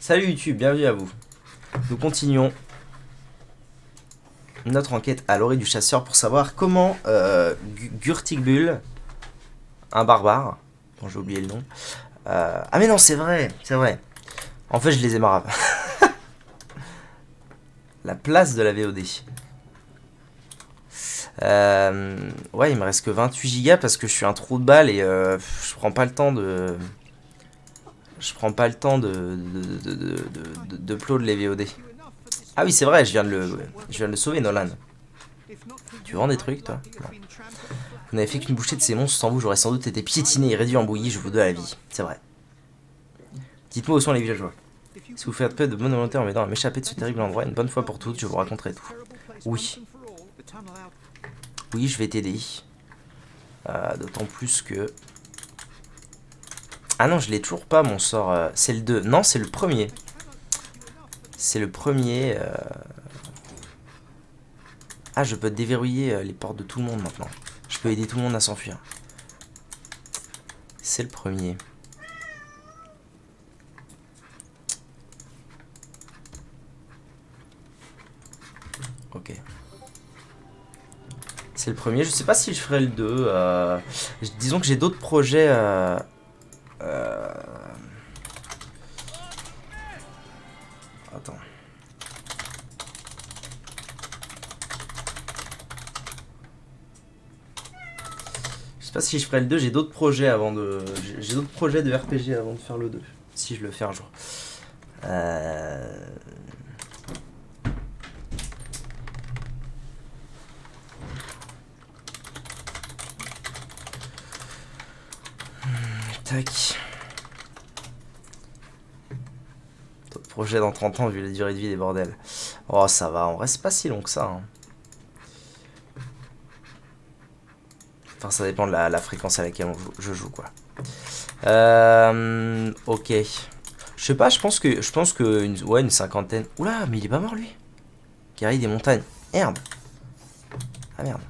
Salut YouTube, bienvenue à vous. Nous continuons notre enquête à l'orée du chasseur pour savoir comment Gurtigbul, un barbare, dont j'ai oublié le nom. Ah mais non, c'est vrai. En fait, je les ai marre. La place de la VOD. Ouais, il me reste que 28 gigas parce que je suis un trou de balle et je prends pas le temps de... d'upload les VOD. Ah oui, c'est vrai, je viens de le sauver, Nolan. Tu vends des trucs, toi? Non. Vous n'avez fait qu'une bouchée de ces monstres, sans vous, j'aurais sans doute été piétiné et réduit en bouillie, je vous dois la vie. C'est vrai. Dites-moi où sont les villageois. Si vous faites peu de bonne volonté en m'aidant à m'échapper de ce terrible endroit, une bonne fois pour toutes, je vous raconterai tout. Oui. Oui, je vais t'aider. D'autant plus que... Ah non, je l'ai toujours pas, mon sort. C'est le 2. Non, c'est le premier. C'est le premier. Ah, je peux déverrouiller les portes de tout le monde maintenant. Je peux aider tout le monde à s'enfuir. C'est le premier. Ok. C'est le premier. Je sais pas si je ferai le 2. Disons que j'ai d'autres projets. Attends. Je sais pas si je ferai le 2. J'ai d'autres projets avant de. J'ai d'autres projets de RPG avant de faire le 2. Si je le fais un jour. Tac. D'autres projets dans 30 ans vu la durée de vie des bordels. Oh, ça va, on reste pas si long que ça. Hein. Enfin, ça dépend de la fréquence à laquelle je joue, quoi. Ok. Je sais pas, je pense que une cinquantaine. Oula, mais il est pas mort lui. Guerrier des montagnes. Merde. Ah merde.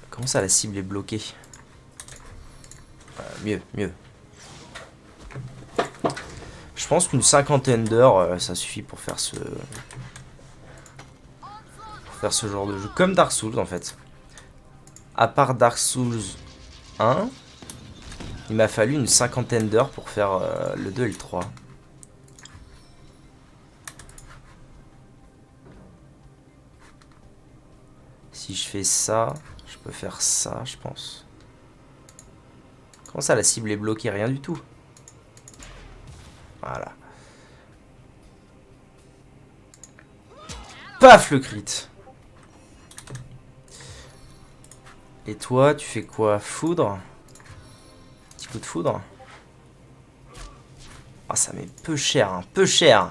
Comment ça la cible est bloquée? Mieux. Je pense qu'une cinquantaine d'heures, ça suffit pour faire ce genre de jeu. Comme Dark Souls en fait. À part Dark Souls 1, il m'a fallu une cinquantaine d'heures pour faire le 2 et le 3. Si je fais ça, je peux faire ça, je pense. Comment ça, la cible est bloquée? Rien du tout. Voilà. Paf, le crit. Et toi, tu fais quoi? Foudre? Petit coup de foudre? Ah, ça met peu cher, hein. Peu cher.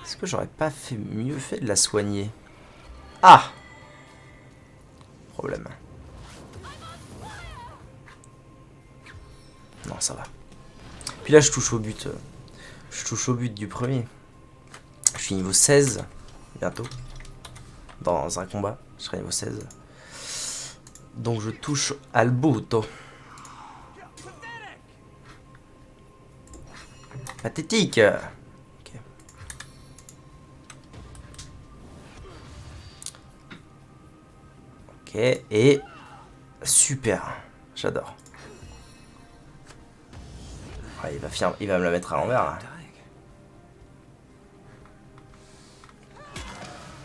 Est-ce que j'aurais pas mieux fait de la soigner? Ah! Problème. Non, ça va. Puis là, je touche au but. Je touche au but du premier. Je suis niveau 16. Bientôt. Dans un combat, je serai niveau 16. Donc je touche al buto. Pathétique. Ok. Ok, et... Super. J'adore. Ouais, il va me la mettre à l'envers là.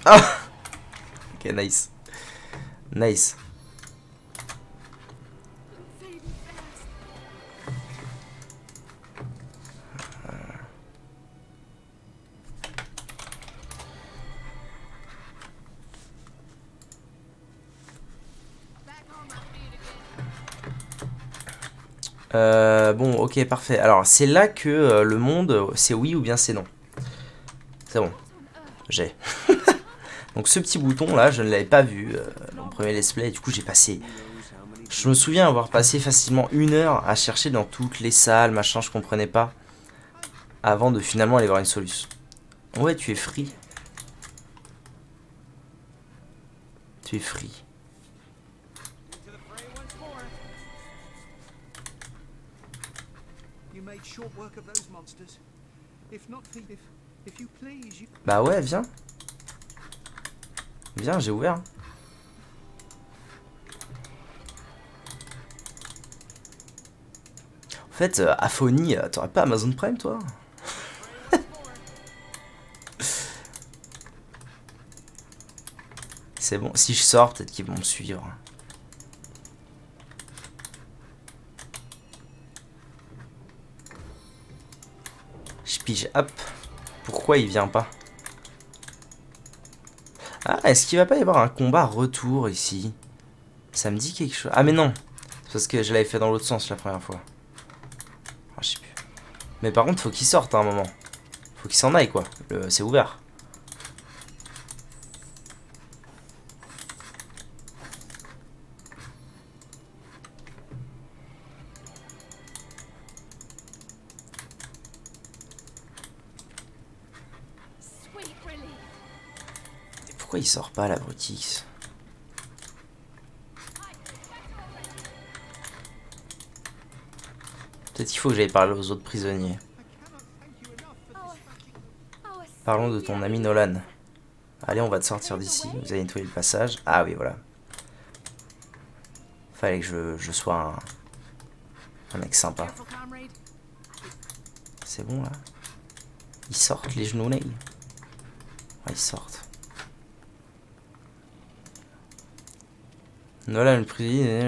Ah. Ok, nice. Nice. Bon, ok, parfait. Alors, c'est là que le monde, c'est oui ou bien c'est non. C'est bon. J'ai. Donc, ce petit bouton là, je ne l'avais pas vu dans le premier let's play. Du coup, j'ai passé... Je me souviens avoir passé facilement 1 heure à chercher dans toutes les salles, machin, je comprenais pas. Avant de finalement aller voir une solution. Ouais, tu es free. Tu es free. Bah ouais, viens. Viens, j'ai ouvert. En fait, Aphonie, t'aurais pas Amazon Prime, toi? C'est bon, si je sors, peut-être qu'ils vont me suivre. Je pige, hop. Pourquoi il vient pas? Ah, est-ce qu'il va pas y avoir un combat retour ici? Ça me dit quelque chose. Ah mais non, c'est parce que je l'avais fait dans l'autre sens la première fois. Ah, je sais plus. Mais par contre, faut qu'il sorte à un moment. Faut qu'il s'en aille quoi. C'est ouvert. Pourquoi il sort pas la Brutix? Peut-être qu'il faut que j'aille parler aux autres prisonniers. Parlons de ton ami Nolan. Allez, on va te sortir d'ici. Vous allez nettoyer le passage. Ah oui, voilà. Fallait que je sois un mec sympa. C'est bon, là? Ils sortent, les genoux, là. Ouais, ils sortent. Nolan, le prisonnier...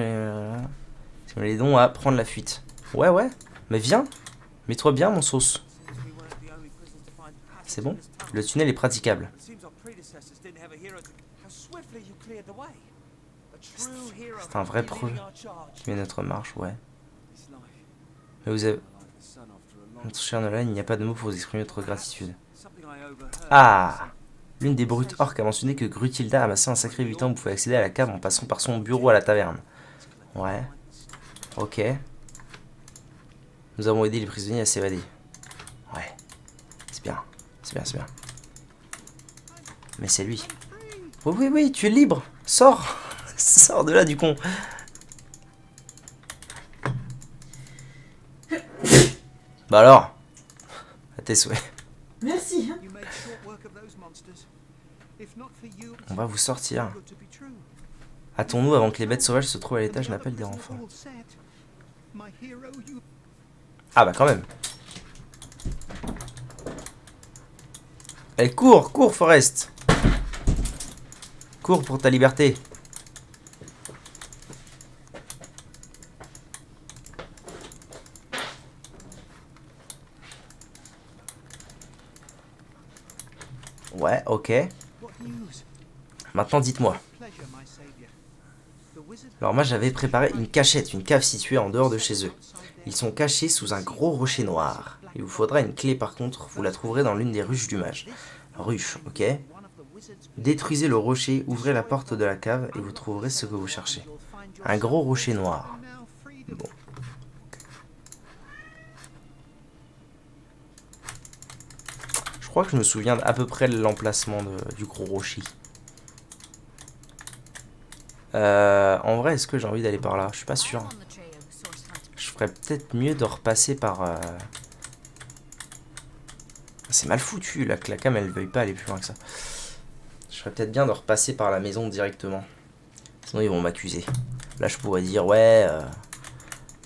C'est les dons à prendre la fuite. Ouais, ouais. Mais viens. Mets-toi bien, mon sauce. C'est bon? Le tunnel est praticable. C'est un vrai preux qui met notre marche, ouais. Mais vous avez... Notre cher Nolan, il n'y a pas de mots pour vous exprimer notre gratitude. Ah! L'une des brutes orques a mentionné que Grutilda amassait un sacré butin. Vous pouvez accéder à la cave en passant par son bureau à la taverne. Ouais. Ok. Nous avons aidé les prisonniers à s'évader. Ouais. C'est bien. C'est bien, c'est bien. Mais c'est lui. Oui, oui, oui, tu es libre. Sors. Sors de là, du con. Bah alors. À tes souhaits. Merci. On va vous sortir. Hâtons-nous avant que les bêtes sauvages se trouvent à l'étage, n'appelle des renforts. Ah bah quand même. Allez, cours, cours, Forrest. Cours pour ta liberté. Ouais, ok. Maintenant, dites-moi. Alors moi, j'avais préparé une cachette, une cave située en dehors de chez eux. Ils sont cachés sous un gros rocher noir. Il vous faudra une clé par contre, vous la trouverez dans l'une des ruches du mage. Ruche, ok. Détruisez le rocher, ouvrez la porte de la cave et vous trouverez ce que vous cherchez. Un gros rocher noir. Bon. Je crois que je me souviens à peu près de l'emplacement du gros rocher. En vrai, est-ce que j'ai envie d'aller par là? Je suis pas sûr. Je ferais peut-être mieux de repasser par... C'est mal foutu là, que la cam elle veuille pas aller plus loin que ça. Je ferais peut-être bien de repasser par la maison directement. Sinon ils vont m'accuser. Là je pourrais dire ouais,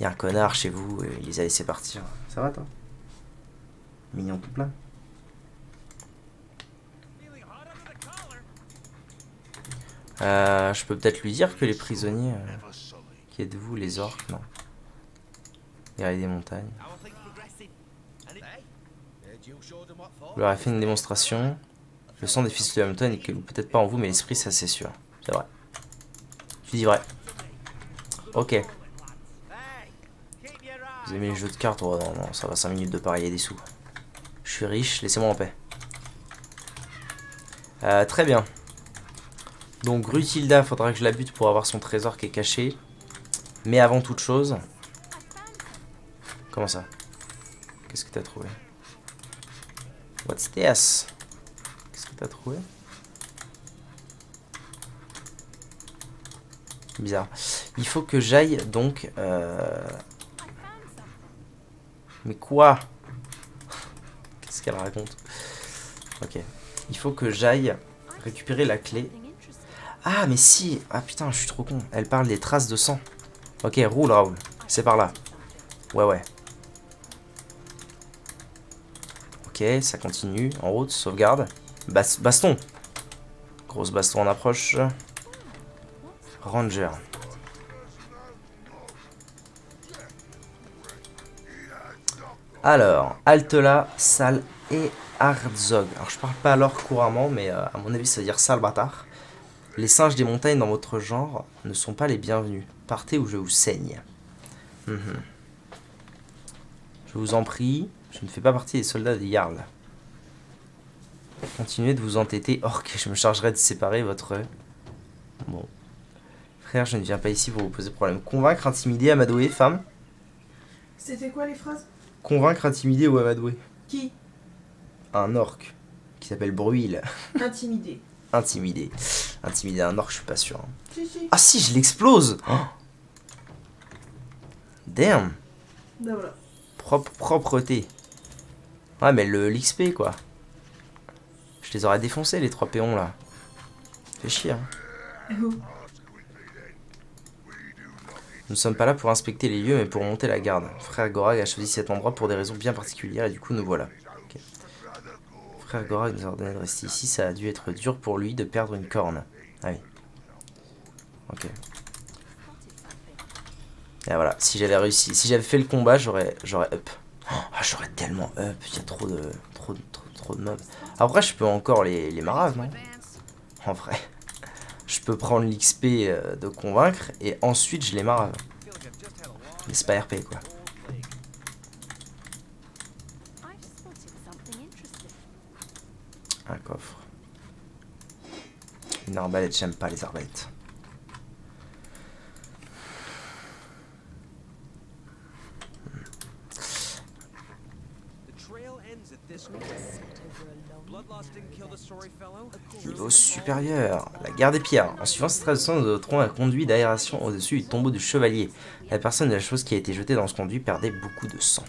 y a un connard chez vous et il les a laissés partir. Ça va toi? Mignon tout plein. Je peux peut-être lui dire que les prisonniers... qui êtes-vous, les orques? Non. Guerriers des montagnes. Vous leur avez fait une démonstration. Le sang des fils de Hamilton est peut-être pas en vous, mais l'esprit, ça c'est sûr. C'est vrai. Tu dis vrai. Ok. Vous aimez les jeux de cartes? Oh non, non, ça va 5 minutes de parier des sous. Je suis riche, laissez-moi en paix. Très bien. Donc Grutilda, faudra que je la bute pour avoir son trésor qui est caché. Mais avant toute chose... Comment ça? Qu'est-ce que t'as trouvé? What's this? Qu'est-ce que t'as trouvé? Bizarre. Il faut que j'aille donc... Mais quoi? Qu'est-ce qu'elle raconte? Ok. Il faut que j'aille récupérer la clé. Ah, mais si. Ah putain, je suis trop con. Elle parle des traces de sang. Ok, roule, Raoul. C'est par là. Ouais, ouais. Ok, ça continue. En route, sauvegarde. Baston. Grosse baston en approche. Ranger. Alors, Altela, Sal et Herzog. Alors, je parle pas alors couramment, mais à mon avis, ça veut dire sale bâtard. Les singes des montagnes dans votre genre ne sont pas les bienvenus. Partez ou je vous saigne. Mhm. Je vous en prie, je ne fais pas partie des soldats des Jarls. Continuez de vous entêter. Ok, je me chargerai de séparer votre... Bon. Frère, je ne viens pas ici pour vous poser problème. Convaincre, intimider, amadouer, femme. C'était quoi les phrases? Convaincre, intimider ou amadouer. Qui? Un orc qui s'appelle Bruil. Intimidé. Intimider. Intimider un orc, je suis pas sûr. Hein. Si. Ah si, je l'explose. Oh. Damn. Ben voilà. Propreté. Ouais, mais l'XP quoi. Je les aurais défoncés les 3 péons là. Fait chier. Hein. Oh. Nous ne sommes pas là pour inspecter les lieux, mais pour monter la garde. Frère Gorag a choisi cet endroit pour des raisons bien particulières et du coup nous voilà. Okay. Frère Gorag nous a ordonné de rester ici, ça a dû être dur pour lui de perdre une corne. Ah oui. Ok. Et voilà, si j'avais réussi, si j'avais fait le combat, j'aurais up. Oh, j'aurais tellement up, il y a trop de mobs. Après, je peux encore les marave, non? En vrai. Je peux prendre l'XP de convaincre et ensuite je les marave. Mais c'est pas RP quoi. Un coffre. Une arbalète, j'aime pas les arbalètes. Niveau supérieur, la guerre des pierres. En suivant cette traduction, nous noterons un conduit d'aération au-dessus du tombeau du chevalier. La personne de la chose qui a été jetée dans ce conduit perdait beaucoup de sang.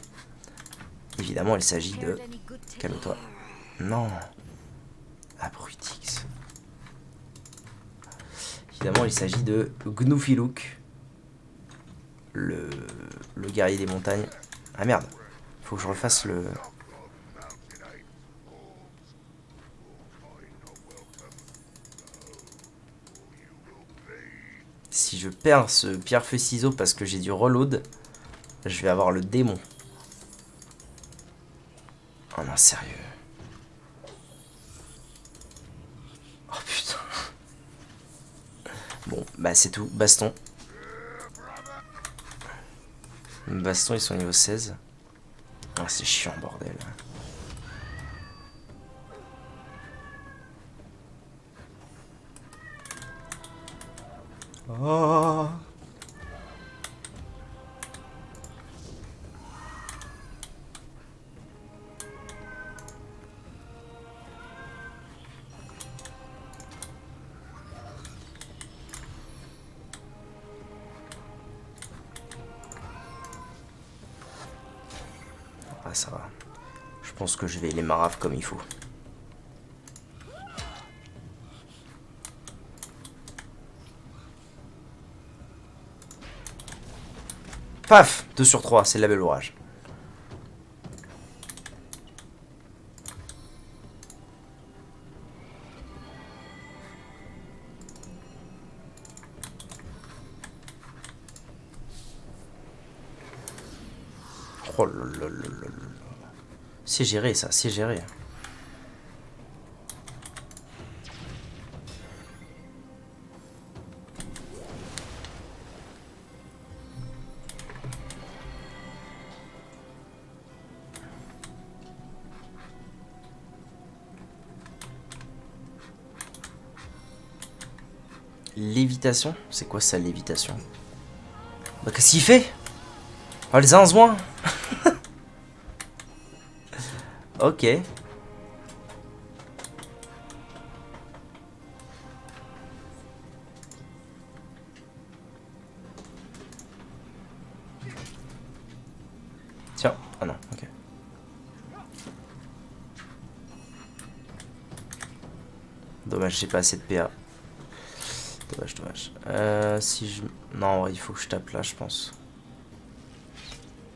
Évidemment, il s'agit de... Calme-toi. Non. Abrutix. Évidemment, il s'agit de Gnufiluk, le guerrier des montagnes. Ah merde, faut que je refasse le... Si je perds ce pierre-feu-ciseau parce que j'ai du reload, je vais avoir le démon. Oh non, sérieux. Oh putain. Bon, bah c'est tout. Baston. Baston, ils sont niveau 16. Ah, c'est chiant, bordel. Oh. Ah, ça va. Je pense que je vais les marave comme il faut. Paf, 2 sur 3, c'est la belle orage. Oh là là là là là. C'est géré ça, c'est géré. Lévitation? C'est quoi ça, lévitation? Bah qu'est-ce qu'il fait? Oh les zinzouins. Ok. Tiens. Ah non, ok. Dommage, j'ai pas assez de PA. Dommage, dommage. Si je... Non, il faut que je tape là, je pense.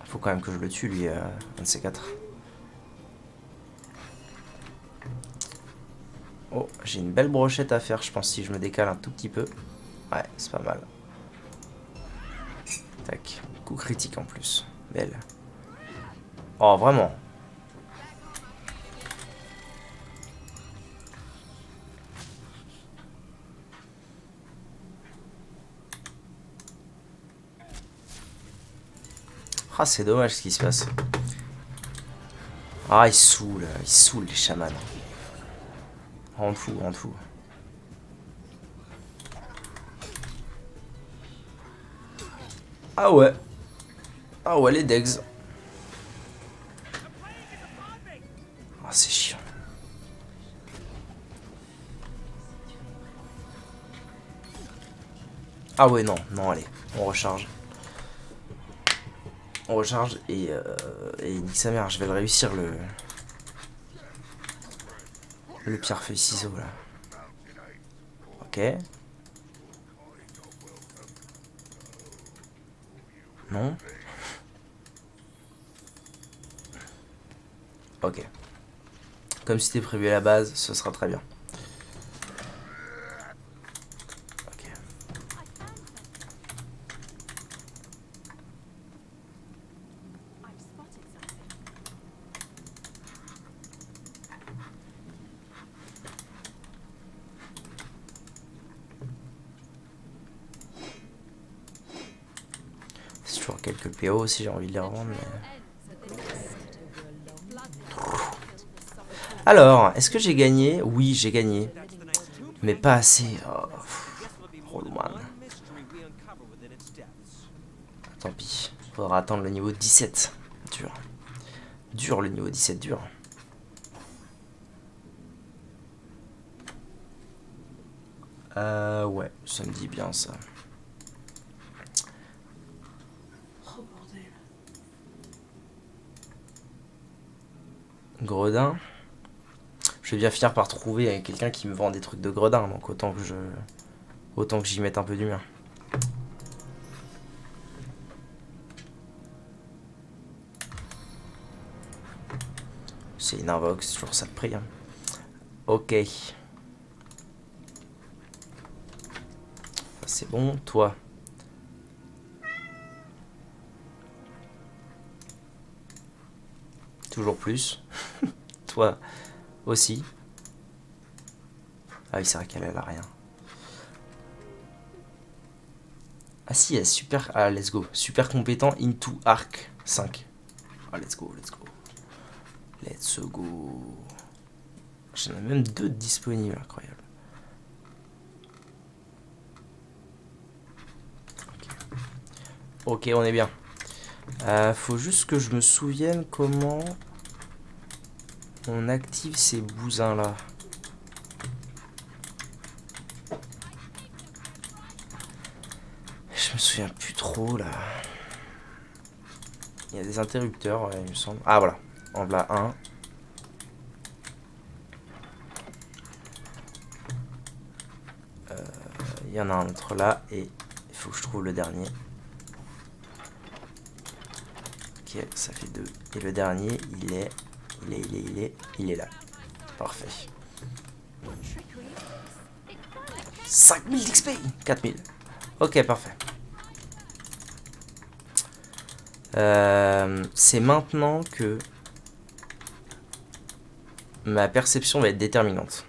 Il faut quand même que je le tue, lui, un de ces quatre. Oh, j'ai une belle brochette à faire, je pense, si je me décale un tout petit peu. Ouais, c'est pas mal. Tac. Coup critique en plus. Belle. Oh, vraiment. Ah, c'est dommage ce qui se passe. Ah, ils saoulent les chamans. Rends fou, rends fou. Ah ouais. Ah ouais, les degs. Ah, c'est chiant. Ah ouais, non, non, allez, on recharge. On recharge et nique sa mère, je vais le réussir le pierre feuille ciseau là. Ok. Non. Ok. Comme c'était prévu à la base, ce sera très bien. Ok. C'est toujours quelques PO si j'ai envie de les revendre. Mais... Alors, est-ce que j'ai gagné? Oui, j'ai gagné. Mais pas assez. Oh, relou, man. Tant pis. Faudra attendre le niveau 17. Dur. Dur le niveau 17, dur. Ouais, ça me dit bien ça. Oh bordel. Gredin. Je vais bien finir par trouver quelqu'un qui me vend des trucs de gredin, donc autant que j'y mette un peu du mien. C'est une invoque, c'est toujours ça de prix. Hein. Ok. C'est bon, toi. Toujours plus. Toi aussi. Ah oui, c'est vrai qu'elle a rien. Ah si, elle est super... Ah, let's go. Super compétent into arc 5. Ah, let's go, let's go. Let's go. J'en ai même 2 disponibles, incroyable. Ok, on est bien. Faut juste que je me souvienne comment on active ces bousins là. Je me souviens plus trop là. Il y a des interrupteurs, ouais, il me semble. Ah voilà, en voilà un. Il y en a un autre là et il faut que je trouve le dernier. Ok, ça fait 2. Et le dernier, il est là. Parfait. 5000 d'XP 4000. Ok, parfait. C'est maintenant que ma perception va être déterminante.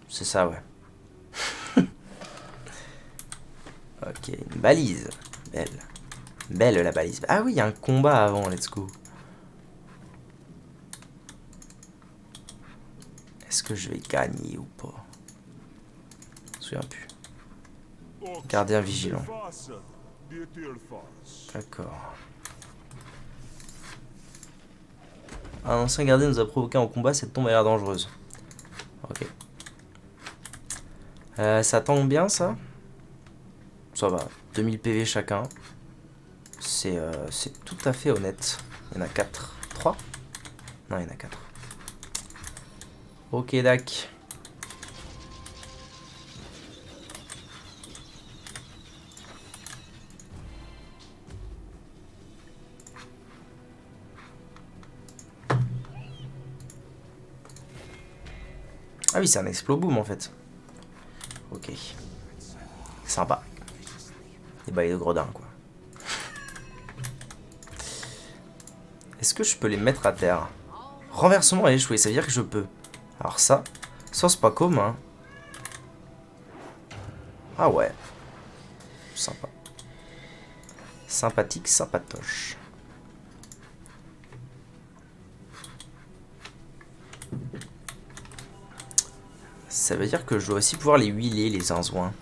C'est ça, ouais. Ok, une balise. Belle. Belle la balise. Ah oui, il y a un combat avant, let's go. Est-ce que je vais gagner ou pas? Je me souviens plus. Gardien vigilant. D'accord. Un ancien gardien nous a provoqué en combat, cette tombe a l'air dangereuse. Ok. Ça tombe bien ça? Ça va. 2000 PV chacun. C'est tout à fait honnête. Il y en a 4. 3 ? Non, il y en a 4. Ok, dac. Ah oui, c'est un exploboom en fait. Ok. Sympa. Des bails de gredin, quoi. Est-ce que je peux les mettre à terre? Renversement a échoué, ça veut dire que je peux. Alors ça c'est pas commun. Ah ouais. Sympa. Sympathique, sympatoche. Ça veut dire que je dois aussi pouvoir les huiler, les zinzouins.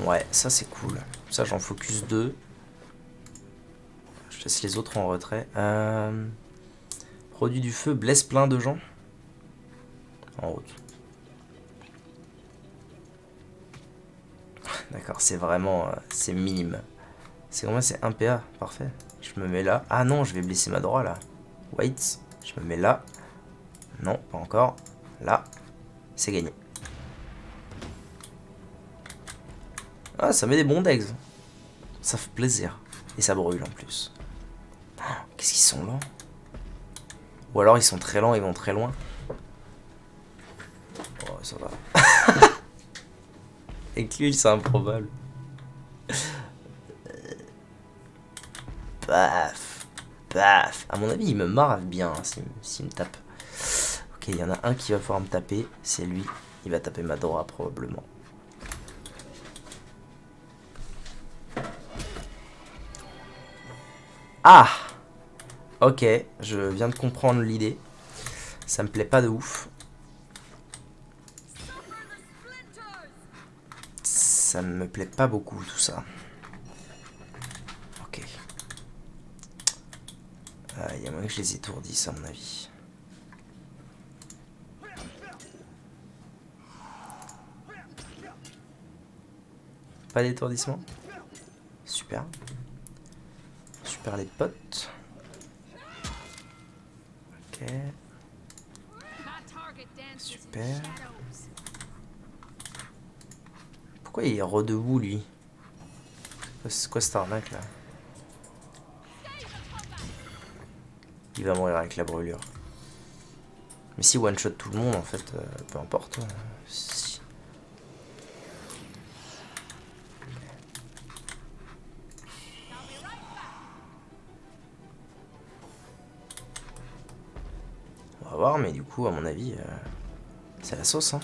Ouais, ça c'est cool. Ça j'en focus 2. Je laisse les autres en retrait. Produit du feu blesse plein de gens. En route. D'accord, c'est vraiment... c'est minime. C'est combien? C'est 1 PA. Parfait. Je me mets là. Ah non, je vais blesser ma droite là. Wait. Je me mets là. Non, pas encore. Là. C'est gagné. Ah, ça met des bons degs. Ça fait plaisir. Et ça brûle en plus. Oh, qu'est-ce qu'ils sont lents. Ou alors ils sont très lents, ils vont très loin. Oh, ça va. Avec l'huile, c'est improbable. Paf. Paf. À mon avis, il me marave bien hein, s'il me tape. Ok, il y en a un qui va pouvoir me taper. C'est lui. Il va taper ma Dora probablement. Ah! Ok, je viens de comprendre l'idée. Ça me plaît pas de ouf. Ça me plaît pas beaucoup tout ça. Ok. Il y a moyen que je les étourdisse à mon avis. Pas d'étourdissement? Super. Super les potes. Ok. Super. Pourquoi il est redebout lui? C'est quoi cette arnaque là? Il va mourir avec la brûlure. Mais si one shot tout le monde en fait, peu importe. Si. On va voir, mais du coup à mon avis, c'est la sauce hein.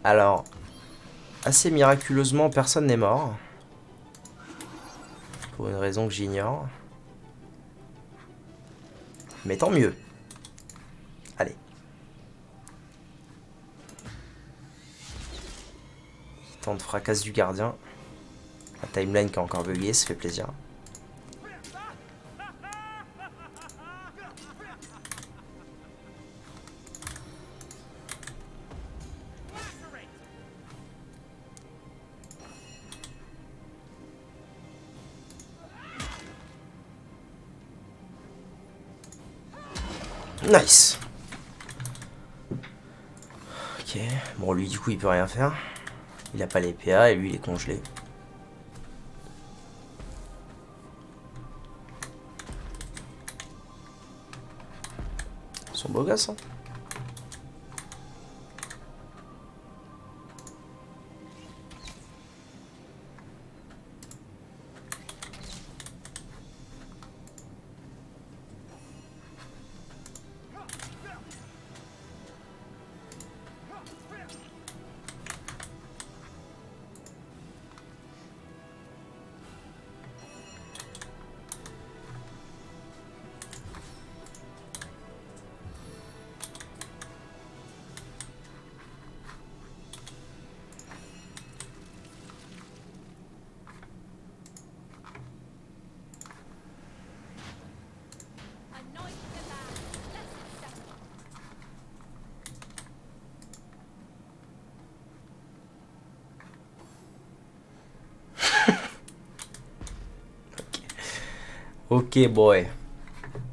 Alors, assez miraculeusement, personne n'est mort. Pour une raison que j'ignore. Mais tant mieux. Allez. Temps de fracasse du gardien. La timeline qui a encore bugué, ça fait plaisir. Nice. Ok. Bon, lui, du coup, il peut rien faire. Il a pas les PA et lui, il est congelé. Ils sont beaux gosses, hein. Ok, boy.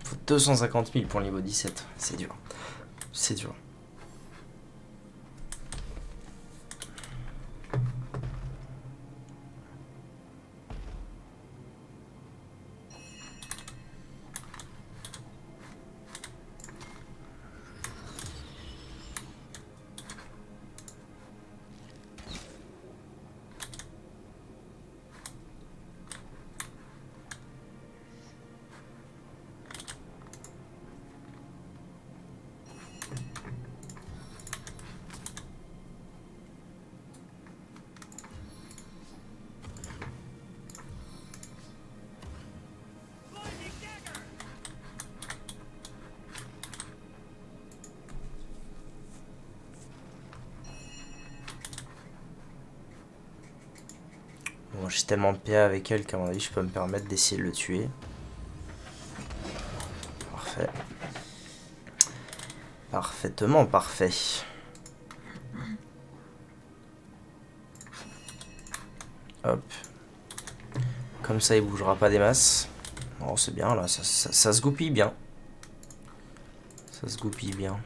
Faut 250 000 pour le niveau 17. C'est dur. C'est dur. Bon, j'ai tellement de PA avec elle qu'à mon avis, je peux me permettre d'essayer de le tuer. Parfait. Parfaitement parfait. Hop. Comme ça, il bougera pas des masses. Oh, c'est bien, là. Ça se goupille bien. Ça se goupille bien.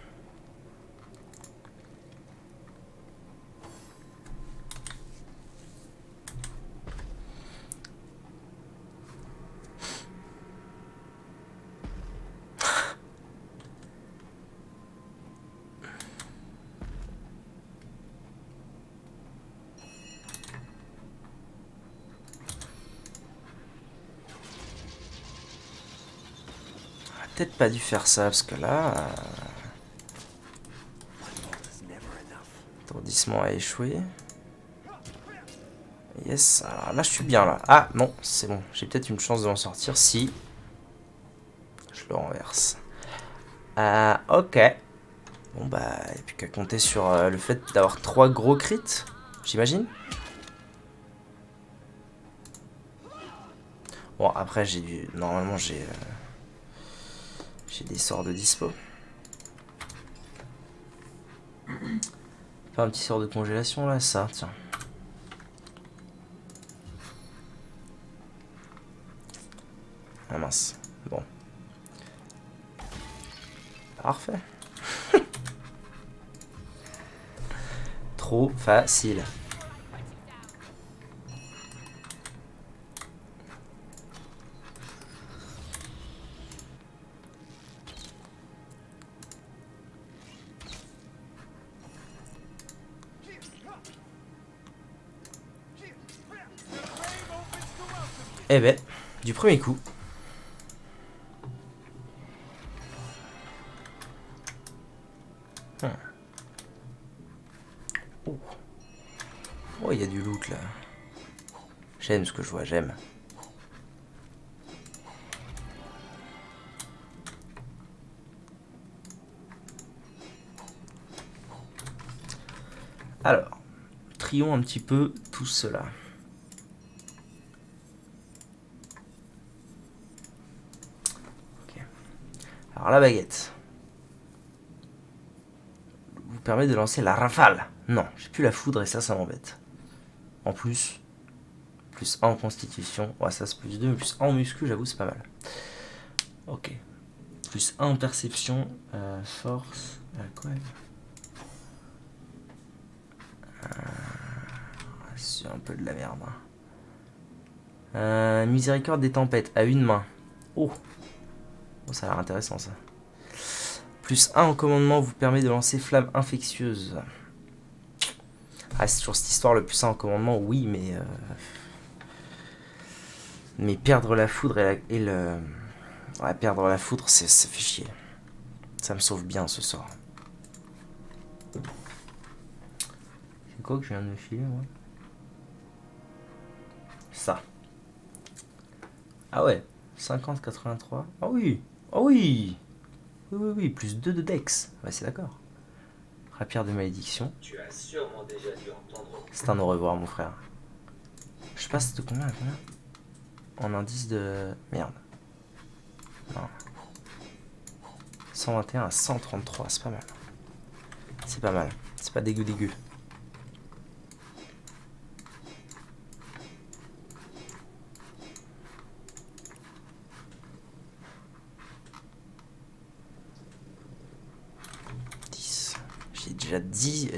Peut-être pas dû faire ça, parce que là... Étourdissement a échoué. Yes, alors là je suis bien là. Ah non, c'est bon, j'ai peut-être une chance de m'en sortir si... Je le renverse. Ah, ok. Bon bah, il n'y a plus qu'à compter sur le fait d'avoir 3 gros crits, j'imagine. Bon, après j'ai du... Normalement j'ai des sorts de dispo. Faire un petit sort de congélation là, ça, tiens. Ah mince, bon. Parfait. Trop facile. Eh ben, du premier coup. Oh. Oh, il y a du loot là. J'aime ce que je vois, j'aime. Alors, trions un petit peu tout cela. Ok. Alors la baguette vous permet de lancer la rafale. Non, j'ai plus la foudre et ça m'embête. En plus, plus 1 en constitution. Ouais, ça c'est plus 2, mais plus 1 en muscu, j'avoue, c'est pas mal. Ok. Plus 1 en perception, force. Quoi c'est un peu de la merde. Miséricorde des tempêtes, à une main. Oh, oh ça a l'air intéressant ça. Plus 1 en commandement vous permet de lancer flamme infectieuse. Ah, c'est toujours cette histoire, le plus 1 en commandement, oui, mais perdre la foudre et le... Ouais, perdre la foudre, ça fait chier. Ça me sauve bien ce sort. C'est quoi que je viens de me filer, moi? Ça. Ah ouais, 50-83. Ah oui. Ah oui. Oui, plus 2 de dex. Ouais, c'est d'accord. Rapière de malédiction. Tu as sûrement déjà dû entendre. C'est un au revoir, mon frère. Je passe de combien à combien? En indice de... Merde. Non. 121 à 133, c'est pas mal. C'est pas mal. C'est pas dégueu. déjà 10...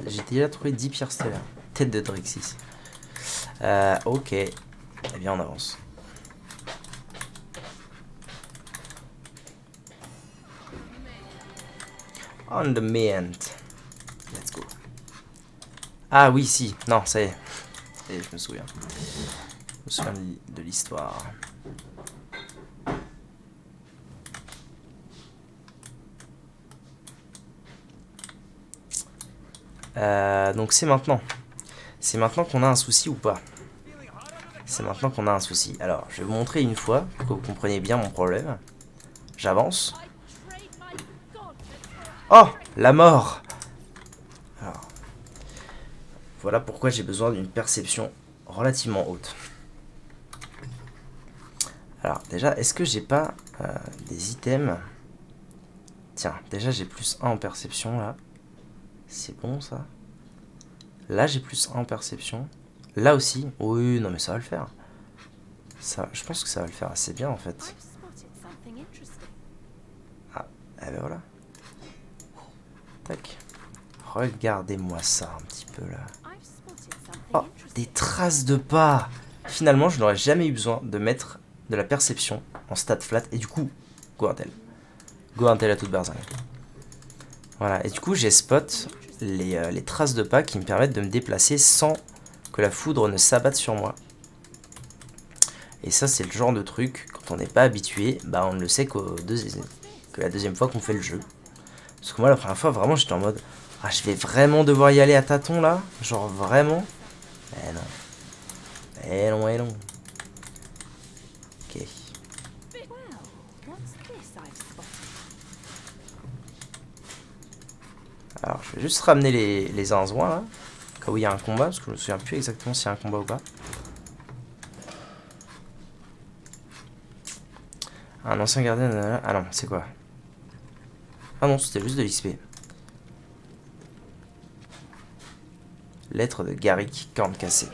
J'ai déjà trouvé 10 pierres stellaires. Tête de Drexis. Ok. Eh bien, on avance. On the mint. Let's go. Ah oui, si. Non, ça y est. Et je me souviens. Je me souviens de l'histoire. Donc c'est maintenant. C'est maintenant qu'on a un souci ou pas? C'est maintenant qu'on a un souci. Alors, je vais vous montrer une fois pour que vous compreniez bien mon problème. J'avance. Oh, la mort. Alors, voilà pourquoi j'ai besoin d'une perception relativement haute. Alors, déjà, est-ce que j'ai pas des items? Tiens, déjà j'ai plus 1 en perception là. C'est bon ça. Là j'ai plus 1 en perception. Là aussi. Oui, non mais ça va le faire. Ça, je pense que ça va le faire assez bien en fait. Ah, eh ben voilà. Tac. Regardez-moi ça un petit peu là. Oh, des traces de pas. Finalement, je n'aurais jamais eu besoin de mettre de la perception en stat flat. Et du coup, go Intel. Go Intel à toute berzingue. Voilà, et du coup, j'ai spot les traces de pas qui me permettent de me déplacer sans que la foudre ne s'abatte sur moi. Et ça, c'est le genre de truc, quand on n'est pas habitué, bah on ne le sait que la deuxième fois qu'on fait le jeu. Parce que moi, la première fois, vraiment, j'étais en mode, ah, je vais vraiment devoir y aller à tâtons, là? Genre, vraiment? Eh non. Eh non, eh non. Ok. Alors, je vais juste ramener les zinzouins, là. Au cas où il y a un combat, parce que je me souviens plus exactement s'il y a un combat ou pas. Un ancien gardien... Ah non, c'est quoi? Ah non, c'était juste de l'XP. Lettre de Garrick, corne cassée.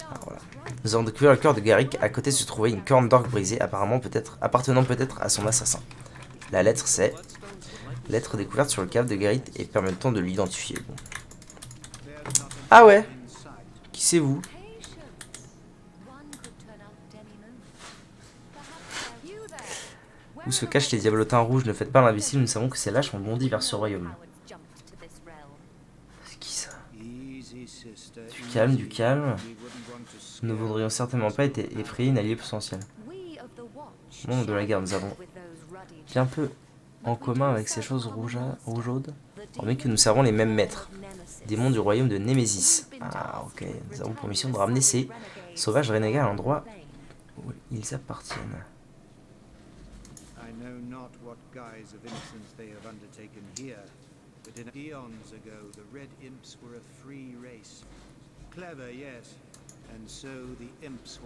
Alors, voilà. Nous avons découvert le cœur de Garrick. À côté se trouvait une corne d'orque brisée, appartenant peut-être à son assassin. La lettre c'est... Lettre découverte sur le cadavre de Garrick et permettant de l'identifier. Bon. Ah ouais? Qui c'est vous? Où se cachent les diablotins rouges? Ne faites pas l'invisible, nous savons que ces lâches ont bondi vers ce royaume. C'est qui ça? Du calme. Nous ne voudrions certainement pas être effrayés, une alliée potentielle. Au moment de la guerre, nous avons bien peu en commun avec ces choses rougeaudes, hormis que nous servons les mêmes maîtres, démons du royaume de Némésis. Ah ok, nous avons pour mission de ramener ces sauvages renégats à l'endroit où ils appartiennent.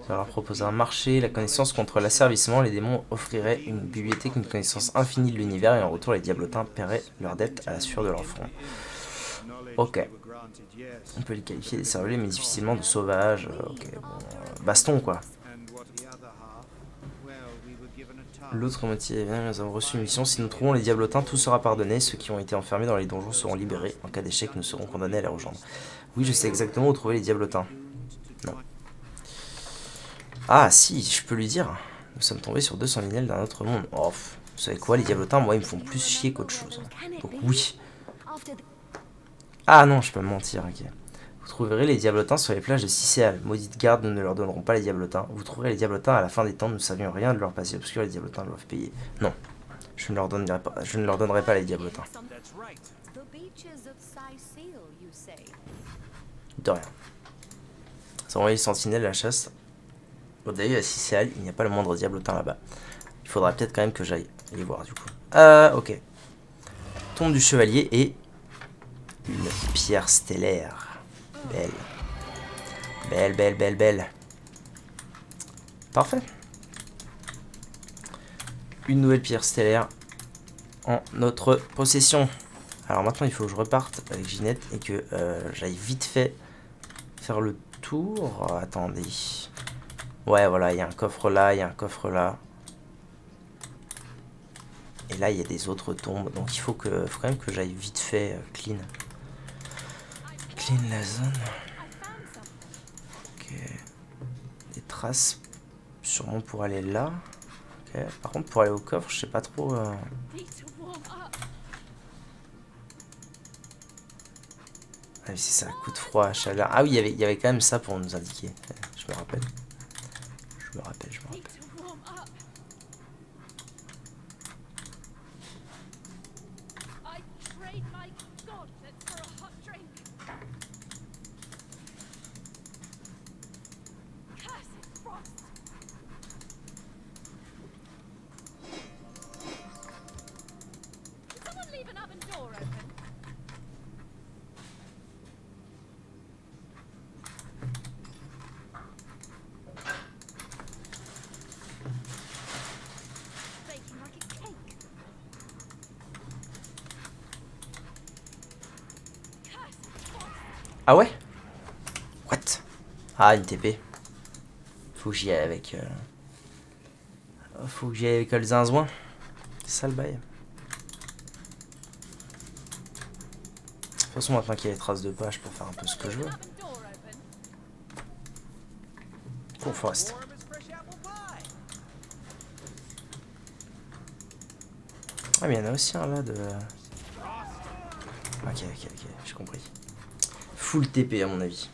Ça leur proposer un marché, la connaissance contre l'asservissement, les démons offriraient une bibliothèque, une connaissance infinie de l'univers, et en retour les diablotins paieraient leur dette à la sueur de leur front. Ok. On peut les qualifier des cervelets, mais difficilement de sauvages. Ok, bon, baston quoi. L'autre moitié, nous avons reçu une mission. Si nous trouvons les diablotins, tout sera pardonné. Ceux qui ont été enfermés dans les donjons seront libérés. En cas d'échec, nous serons condamnés à les rejoindre. Oui, je sais exactement où trouver les diablotins. Non. Ah, si, je peux lui dire. Nous sommes tombés sur 200 lignelles d'un autre monde. Oh, vous savez quoi, les diablotins, moi, ils me font plus chier qu'autre chose. Donc oui. Ah non, je peux me mentir, ok. Vous trouverez les diablotins sur les plages de Cicéal. Maudite garde, nous ne leur donnerons pas les diablotins. Vous trouverez les diablotins à la fin des temps, nous ne savions rien de leur passé obscur, les diablotins doivent payer. Non, je ne leur donnerai pas les diablotins. De rien. Nous avons envoyé les sentinelles à la chasse. D'ailleurs, à Cicéal, il n'y a pas le moindre diablotin là-bas. Il faudra peut-être quand même que j'aille les voir du coup. Ok. Tombe du chevalier et une pierre stellaire. Belle. Belle, belle, belle, belle. Parfait. Une nouvelle pierre stellaire en notre possession. Alors maintenant, il faut que je reparte avec Ginette et que j'aille vite fait faire le tour. Oh, attendez. Ouais, voilà, il y a un coffre là, il y a un coffre là. Et là, il y a des autres tombes. Donc il faut quand même que j'aille vite fait clean. Clean la zone. Ok. Des traces sûrement pour aller là. Ok. Par contre, pour aller au coffre, je sais pas trop... Ah oui, c'est ça, coup de froid, chaleur. Ah oui, il y avait quand même ça pour nous indiquer. Je me rappelle. Je me rappelle. Ah ouais? What? Ah, une TP. Faut que j'y aille avec... Faut que j'y aille avec le zinzouin. C'est ça le bail. De toute façon, maintenant qu'il y a les traces de pas, je peux faire un peu ce que je veux. Cool Forest. Ah, mais il y en a aussi un là de... Ok, j'ai compris. Full TP à mon avis.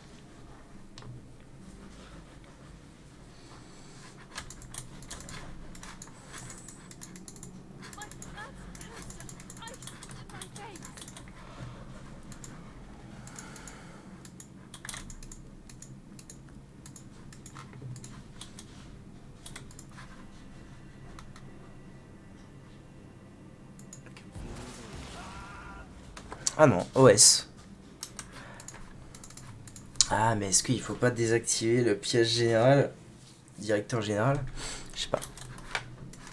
Ah non, OS. Ah, mais est-ce qu'il faut pas désactiver le piège général? Directeur général? Je sais pas.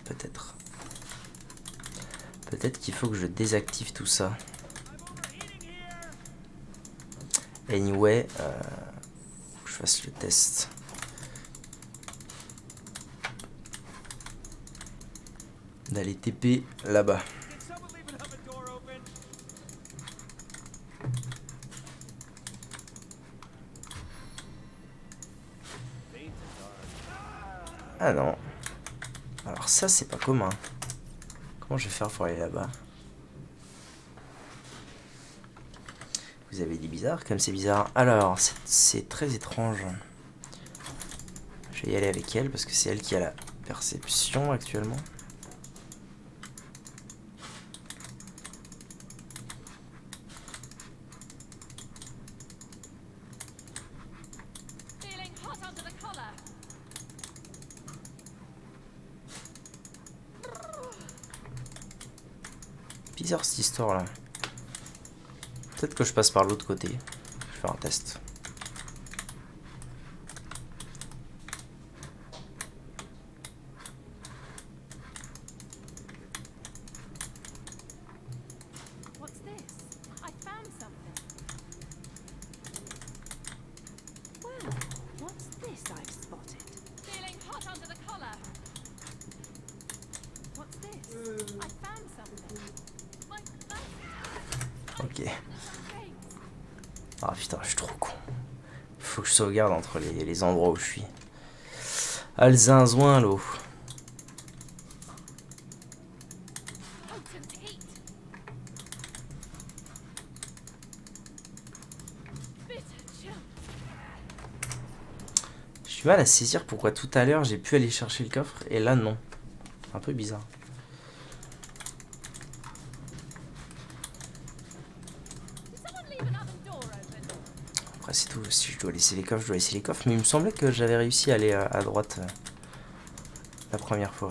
Peut-être. Peut-être qu'il faut que je désactive tout ça. Anyway, faut que je fasse le test. D'aller TP là-bas. Ah non. Alors ça, c'est pas commun. Comment je vais faire pour aller là-bas? Vous avez dit bizarre, comme c'est bizarre. Alors, c'est très étrange. Je vais y aller avec elle, parce que c'est elle qui a la perception actuellement. Bizarre cette histoire là. Peut-être que je passe par l'autre côté. Je vais faire un test. Ok. Ah putain, je suis trop con. Faut que je sauvegarde entre les endroits où je suis. Ah, le zinzouin, l'eau. Je suis mal à saisir pourquoi tout à l'heure j'ai pu aller chercher le coffre et là non. Un peu bizarre. Après c'est tout, si je dois laisser les coffres, je dois laisser les coffres. Mais il me semblait que j'avais réussi à aller à droite la première fois.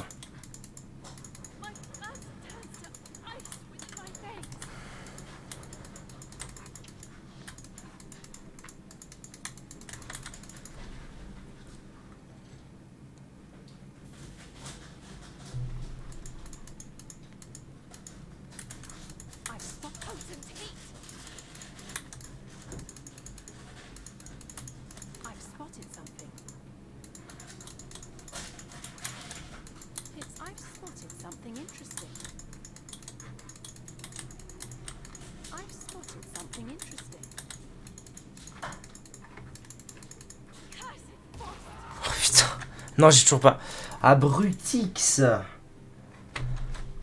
Non, j'ai toujours pas. Ah, Brutix.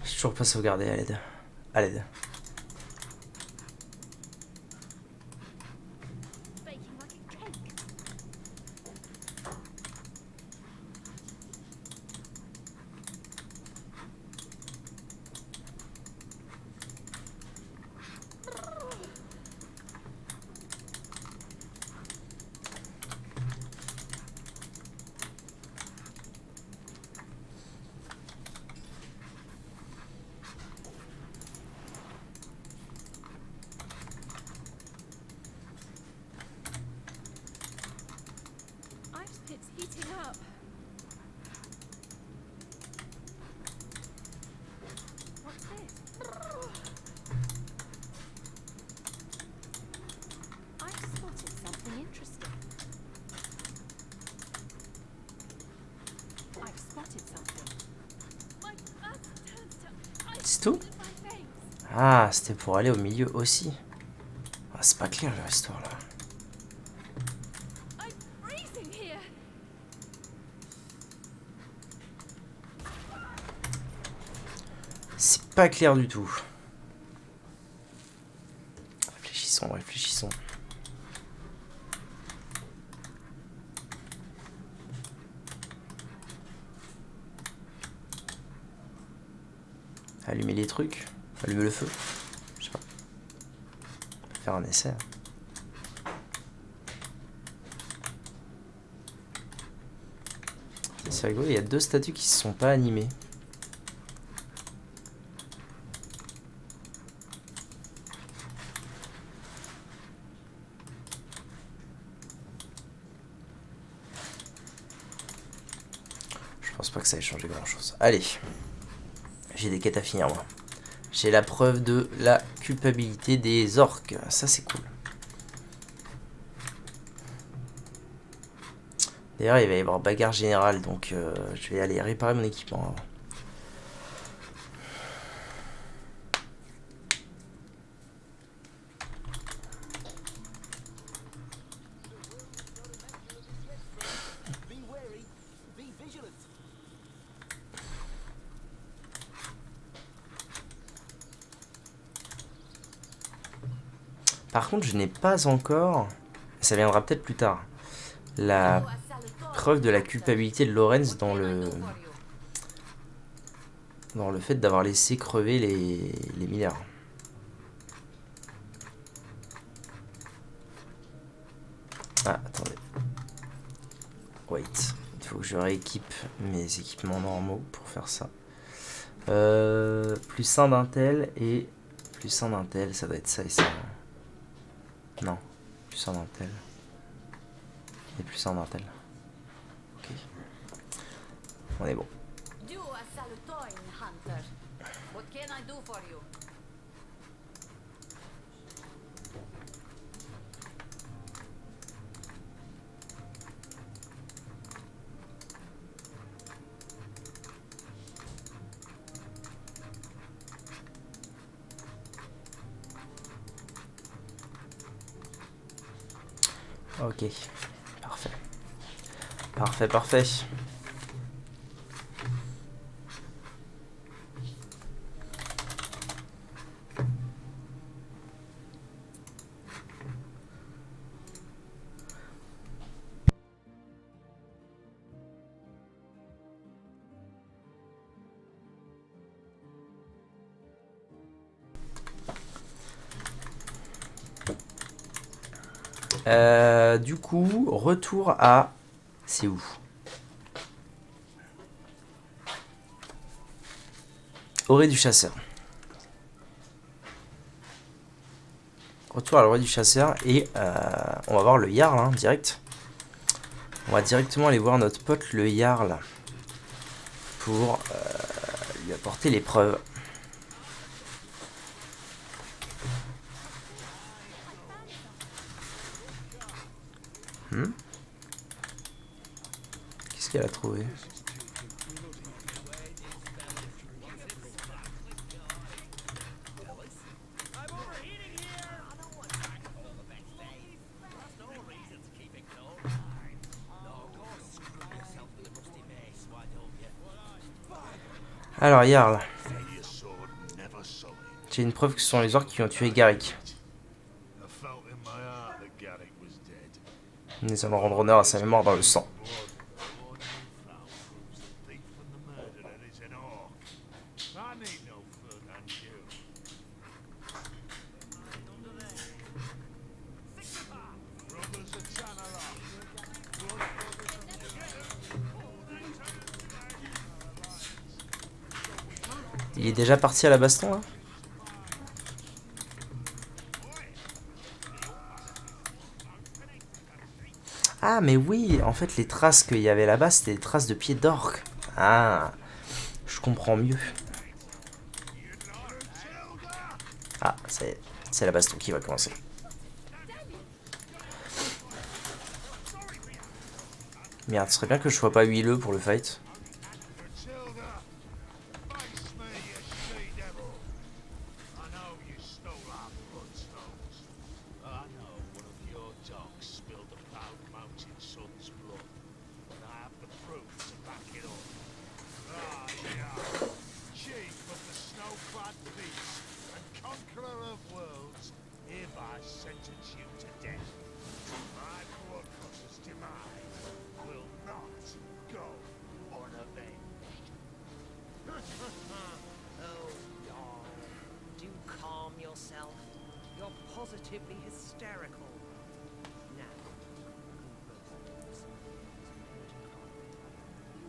J'ai toujours pas sauvegardé à l'aide. À l'aide. C'est tout? Ah, c'était pour aller au milieu aussi. Ah, c'est pas clair leur histoire là. C'est pas clair du tout. Réfléchissons, réfléchissons. Allumer les trucs, allumer le feu. Je sais pas. Faire un essai. C'est rigolo, il y a 2 statues qui se sont pas animées. Je pense pas que ça ait changé grand chose. Allez. J'ai des quêtes à finir moi. J'ai la preuve de la culpabilité des orques. Ça c'est cool. D'ailleurs il va y avoir bagarre générale. Donc je vais aller réparer mon équipement avant. Par contre, je n'ai pas encore, ça viendra peut-être plus tard, la preuve de la culpabilité de Lorenz dans le fait d'avoir laissé crever les mineurs. Ah, attendez. Wait. Il faut que je rééquipe mes équipements normaux pour faire ça. Plus 1 d'intel et plus 1 d'intel, ça doit être ça et ça. Non, plus 1 d'intel. Et plus 1 d'intel. Ok. On est bon. Ok, parfait. Parfait, parfait. Du coup, retour à... C'est où? Orée du chasseur. Retour à l'orée du chasseur et on va voir le Jarl hein, direct. On va directement aller voir notre pote le Jarl pour lui apporter les preuves. Qu'est-ce qu'elle a trouvé? Alors, Jarl. J'ai une preuve que ce sont les orques qui ont tué Garrick. Nous allons rendre honneur à sa mémoire dans le sang. Il est déjà parti à la baston là? Ah mais oui, en fait les traces qu'il y avait là-bas c'était des traces de pieds d'orque. Ah, je comprends mieux. Ah, c'est la baston qui va commencer. Merde, ce serait bien que je sois pas huileux pour le fight. You're positively hysterical. Now,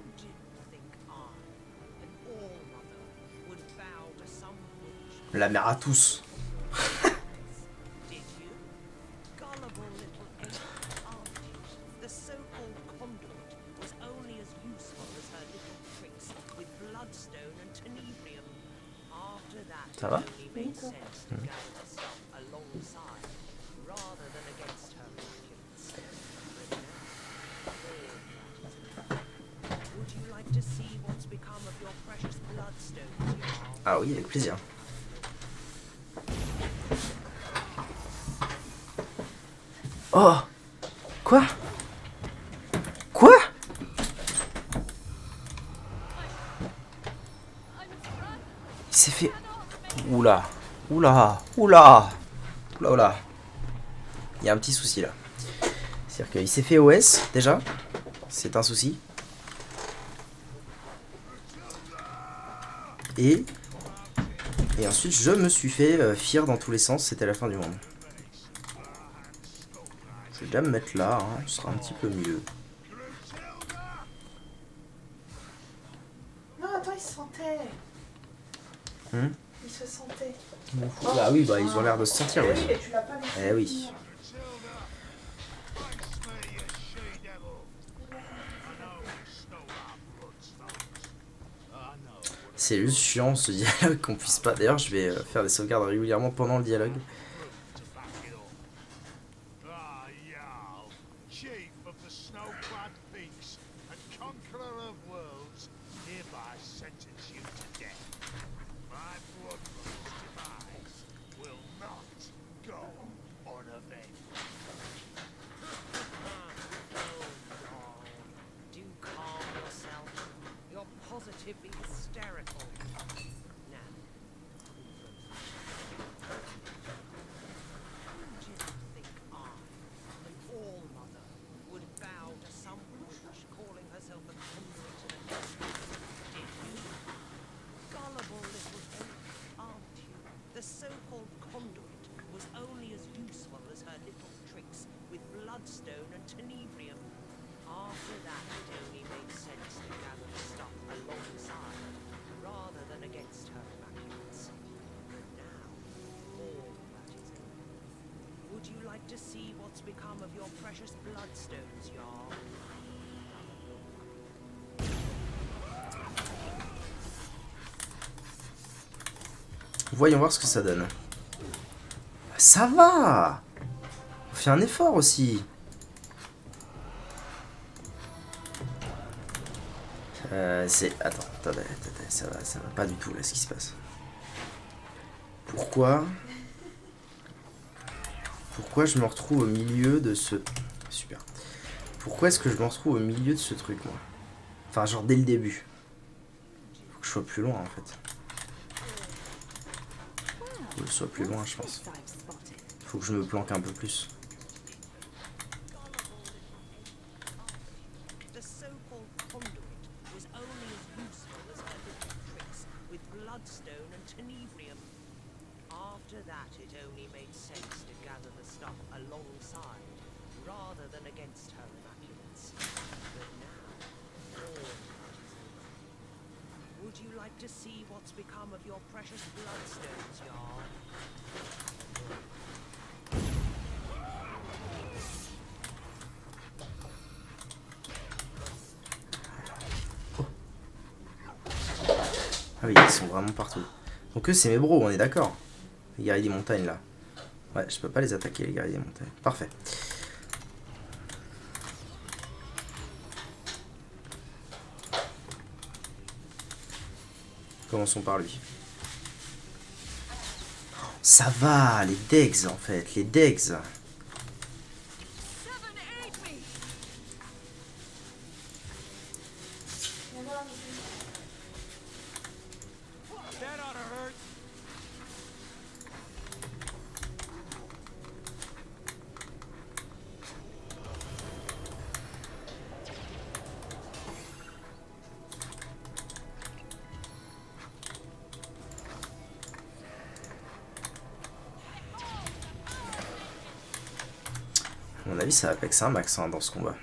you didn't think I, an all-mother, would bow to some witch? La mère à tous. Did you? Gullible little ape, aren't you? The so-called conduit was only as useful as her little tricks with bloodstone and tenebrium. After that, Ça va? it only made sense to gather the stuff alongside, rather than against her immaculate. Would you like to see what's become of your precious bloodstones, Jarl? Ah oui, avec plaisir. Oh! Quoi? Quoi? Il s'est fait... Oula! Oula! Oula! Oula oula! Il y a un petit souci là. C'est-à-dire qu'il s'est fait OS déjà. C'est un souci. Et ensuite je me suis fait fier dans tous les sens. C'était la fin du monde. Je vais déjà me mettre là, hein, ce sera un petit peu mieux. Non, attends, il se sentait. Hum. Il se sentait. Bah oui, bah ils ont l'air de se sentir, Eh ouais. oui, mais tu l'as pas laissé. Eh oui. finir. C'est juste chiant ce dialogue qu'on puisse pas. D'ailleurs, je vais faire des sauvegardes régulièrement pendant le dialogue. Do calm yourself. You're positively hysterical. Now, who did you think I, an all-mother, would bow to some witch calling herself a conduit to the heavens? Did you? Gullible little ape, aren't you? The so-called conduit was only as useful as her little tricks with bloodstone and tenebrium. After that, it only made sense to gather the stuff alongside, rather than against her immaculates. But now, all that is over. Would you like to see what's become of your precious bloodstones, Jarl? Voyons voir ce que ça donne. Ça va! On fait un effort aussi. Attends, ça va pas du tout là ce qui se passe. Pourquoi je me retrouve au milieu de ce... Super. Pourquoi est-ce que je me retrouve au milieu de ce truc, moi? Enfin, genre dès le début. Faut que je sois plus loin en fait. Faut que je sois plus loin, je pense. Faut que je me planque un peu plus. The so-called conduit was only as useful as her little tricks with bloodstone and tenebrium. After that, it only made sense to gather the stuff alongside, rather than against her immaculates. But now, all would you like to see what's become of your precious bloodstones, Jarl? Ah oui, ils sont vraiment partout. Donc eux, c'est mes bros, on est d'accord. Les guerriers des montagnes, là. Ouais, je peux pas les attaquer, les guerriers des montagnes. Parfait. Commençons par lui. Ça va, les Degs, en fait. Les Degs. À mon avis, ça va pexer un max hein, dans ce combat.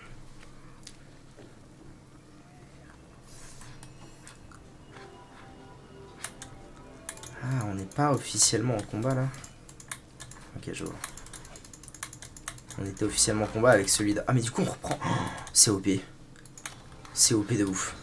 Ah, on n'est pas officiellement en combat là. Ok, je vois. On était officiellement en combat avec celui de... Ah, mais du coup, on reprend. Oh, c'est OP. C'est OP de ouf.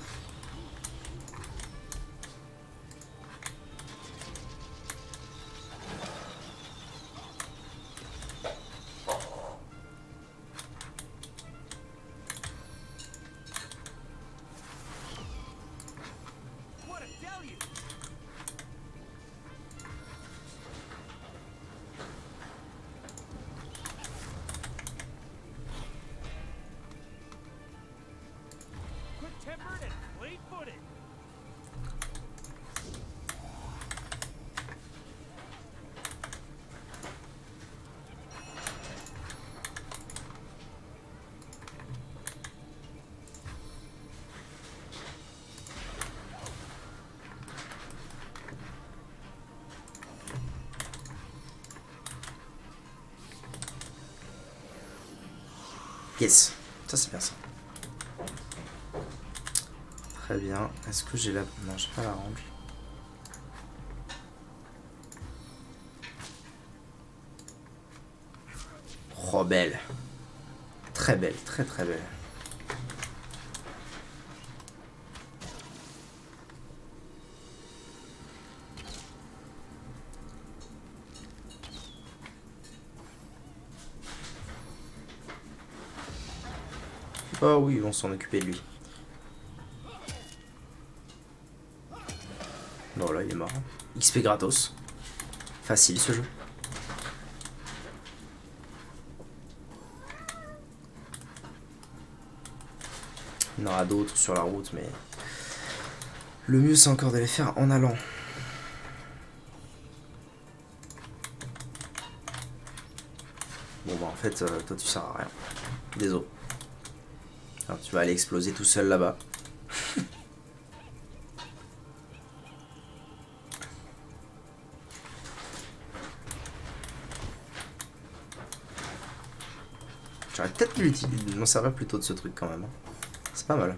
Yes, ça c'est bien ça. Très bien. Est-ce que j'ai la... Non, j'ai pas la rampe. Oh, belle. Très belle, très très belle. Oh oui, ils vont s'en occuper de lui. Bon là, il est mort. XP gratos. Facile ce jeu. Il y en aura d'autres sur la route, mais... Le mieux, c'est encore de les faire en allant. Bon bah en fait, toi tu sers à rien. Désolé. Alors, tu vas aller exploser tout seul là-bas. J'aurais peut-être dû m'en servir plutôt de ce truc quand même. C'est pas mal.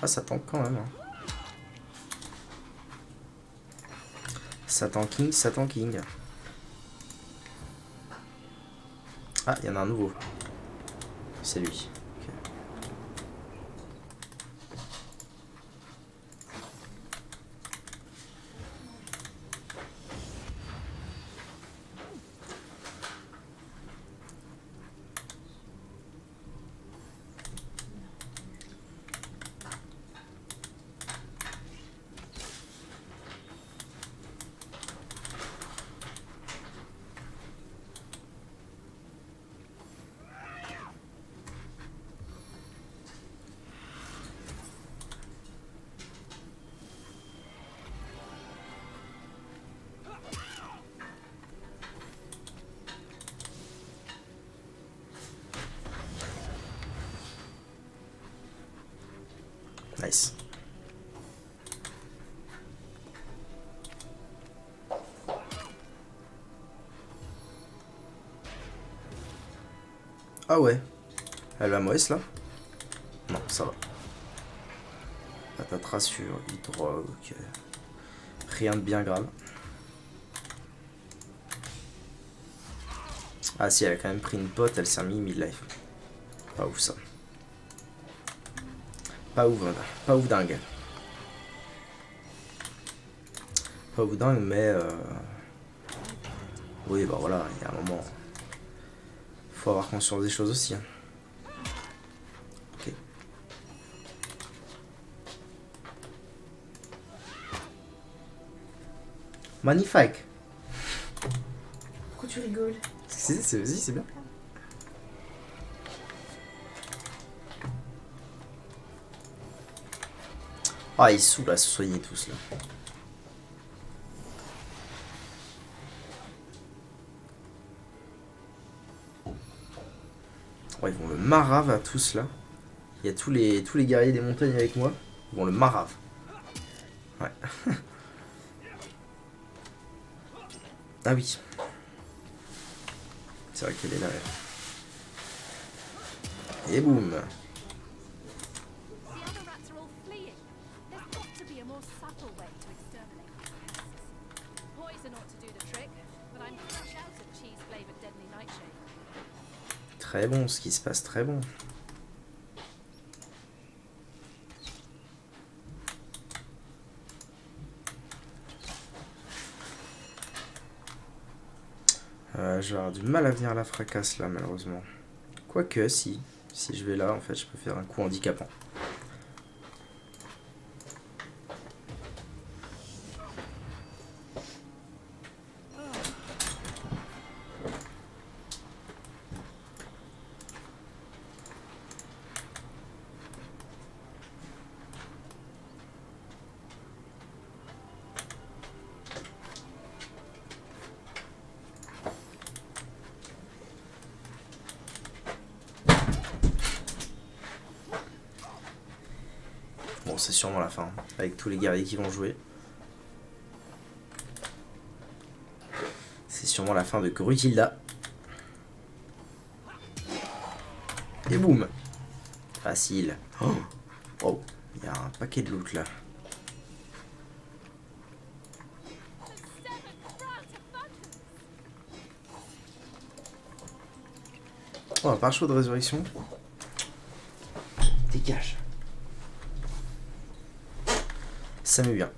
Ah, ça tank quand même. Hein. Ça tanking, ça tanking. Ah, il y en a un nouveau. c'est lui. Ok. Nice. Ah ouais. Elle va Moès là? Non, ça va. Patatras sur hydrogue. Rien de bien grave. Ah si, elle a quand même pris une pote, elle s'est remis midlife. Pas ouf ça. Pas ouf, pas ouf dingue. Pas ouf dingue, mais oui, bah voilà, il y a un moment. Faut avoir conscience des choses aussi. Hein. Ok. Magnifique. Pourquoi tu rigoles? C'est bien. Ah, ils saoulent à se soigner tous là. Ouais, ils vont le marave à tous là. Il y a tous les guerriers des montagnes avec moi. Ils vont le marave. Ouais. Ah oui. C'est vrai qu'elle est là. Elle. Et boum. Très bon, ce qui se passe, très bon. Je vais avoir du mal à venir à la fracasse là, malheureusement. Quoique, si je vais là, en fait, je peux faire un coup handicapant. Bon, c'est sûrement la fin, avec tous les guerriers qui vont jouer. C'est sûrement la fin de Grutilda. Et boum. Facile. Oh, il y a un paquet de loot là. Oh, un parchemin de résurrection. Dégage. Ça m'est bien.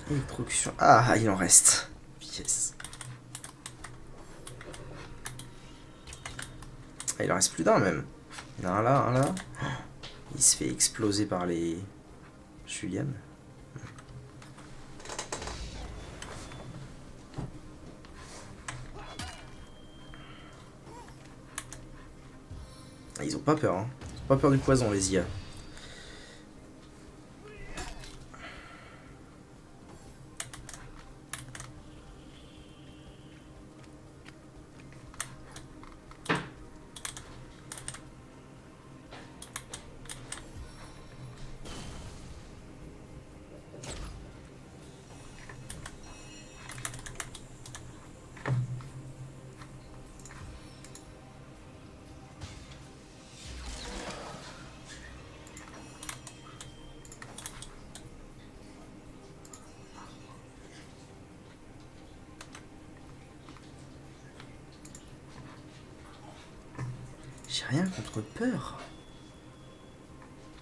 Électrocution. Ah, il en reste. Yes. Ah, il en reste plus d'un même. Il y en a un là, un là. Il se fait exploser par les Julian. Ils ont pas peur, hein. Ils ont pas peur du poison, les IA. J'ai rien contre peur.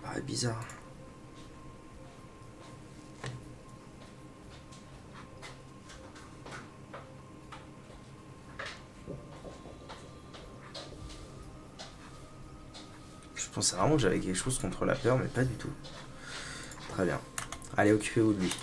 Ah, bizarre. Je pensais vraiment que j'avais quelque chose contre la peur, mais pas du tout. Très bien. Allez, occupez-vous de lui.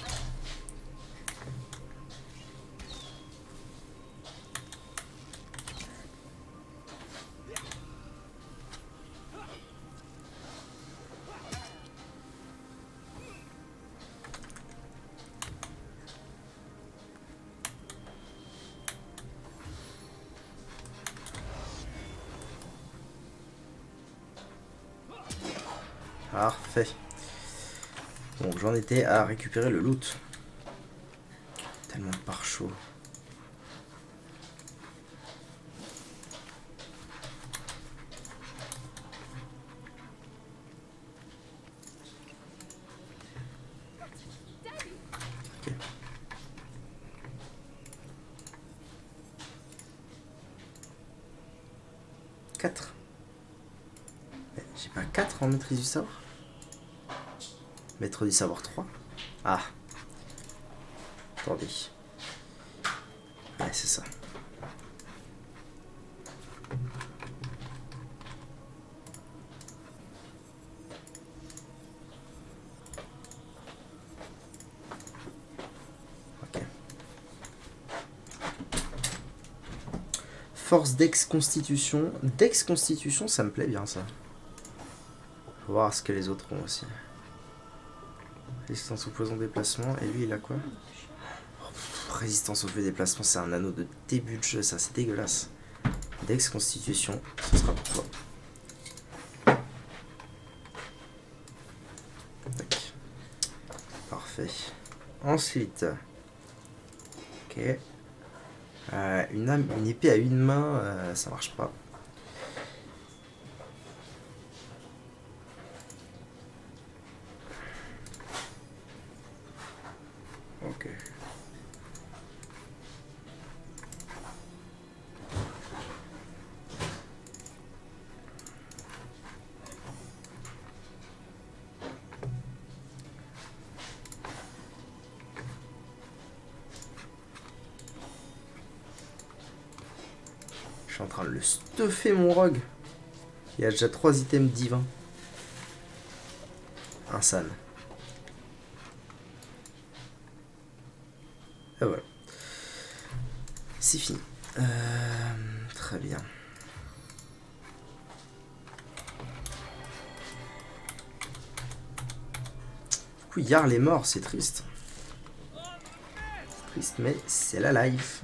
Parfait. Donc j'en étais à récupérer le loot. Tellement de pare-chaud. Ok. 4. J'ai pas 4 en maîtrise du savoir. Maître du savoir 3. Ah. Attendez. Ouais, c'est ça. Ok. Force Dex Constitution. Dex Constitution, ça me plaît bien ça. Faut voir ce que les autres ont aussi. Résistance au poison déplacement. Et lui, il a quoi? Résistance au feu déplacement, c'est un anneau de début de jeu, ça, c'est dégueulasse. Dex Constitution, ce sera pour toi. Tac. Parfait. Ensuite. Ok. Une épée à une main, ça marche pas. Ok. Je suis en train de le stuffer mon rogue. Il y a déjà 3 items divins. Un san. Et voilà. C'est fini. Très bien. Du coup, Jarl est mort, c'est triste. C'est triste, mais c'est la life.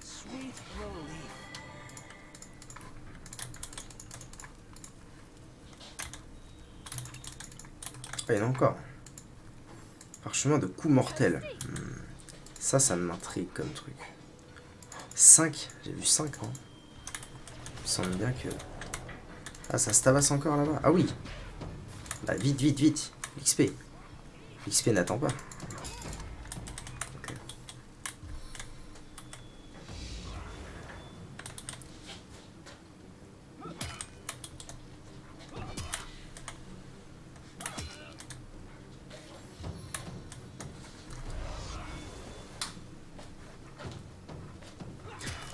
Sweet relief. Ah, il y en a encore. Parchemin de coups mortels. Ça m'intrigue comme truc. 5. J'ai vu 5, hein. Il me semble bien que... Ah, ça se tabasse encore là-bas. Ah oui. Bah, vite, vite, vite. XP. XP n'attend pas. Ok.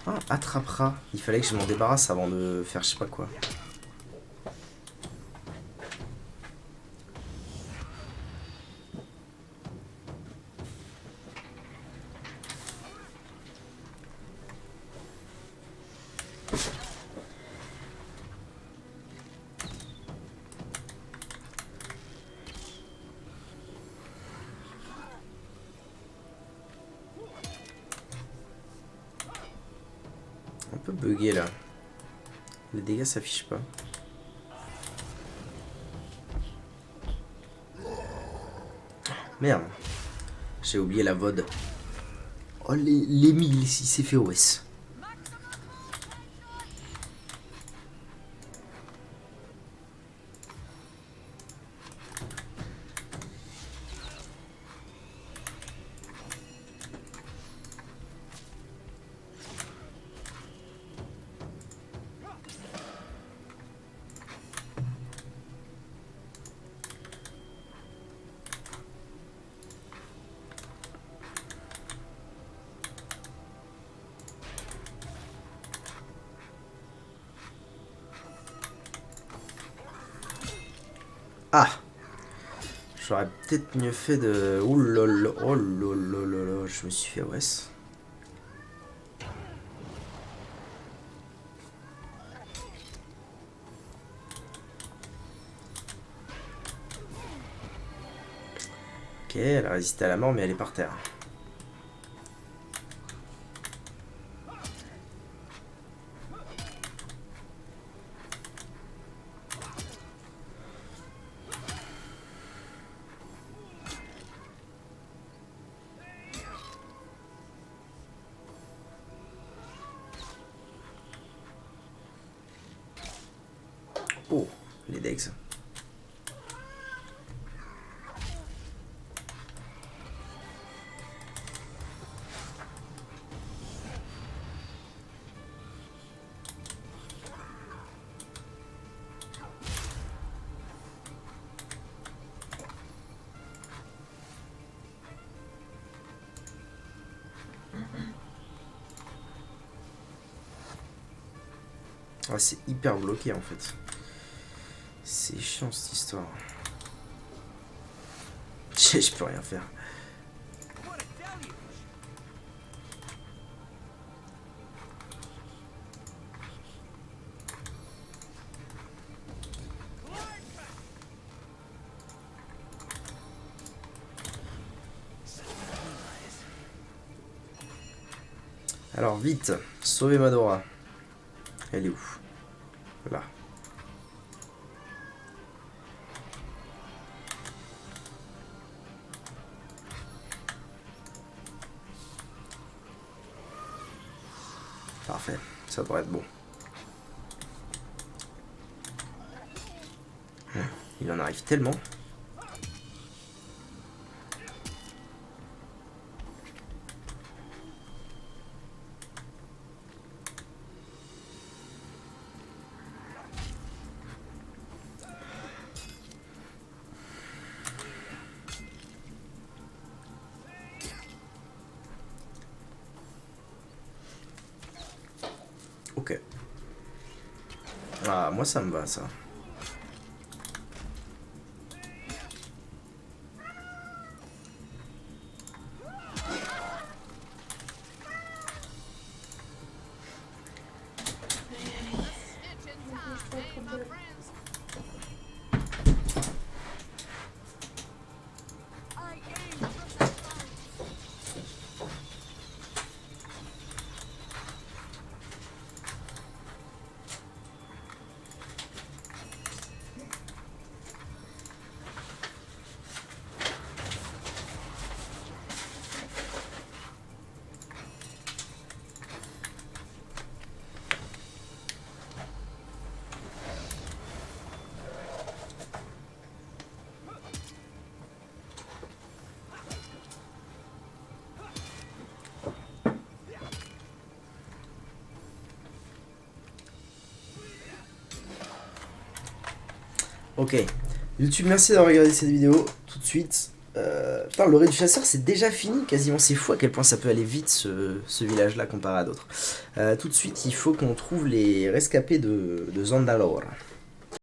Ah, attrapera. Il fallait que je m'en débarrasse avant de faire je sais pas quoi. Un peu bugué là. Les dégâts s'affichent pas. Merde. J'ai oublié la VOD. Oh, les 1000 ici, c'est fait OS. Ah! J'aurais peut-être mieux fait de... Ouh lolo, oh lolo, je me suis fait OS. Ok, elle a résisté à la mort, mais elle est par terre. Oh, les Dex. Ah, c'est hyper bloqué en fait. C'est chiant cette histoire. Je peux rien faire. What a deluge! Alors vite, sauvez Madora. Elle est où? Là. Parfait, ça devrait être bon. Il en arrive tellement. Ok. Ah, moi ça me va ça. Ok. YouTube, merci d'avoir regardé cette vidéo. Tout de suite. Putain, l'orée du chasseur, c'est déjà fini quasiment. C'est fou à quel point ça peut aller vite ce village-là comparé à d'autres. Tout de suite, il faut qu'on trouve les rescapés de Zandalore.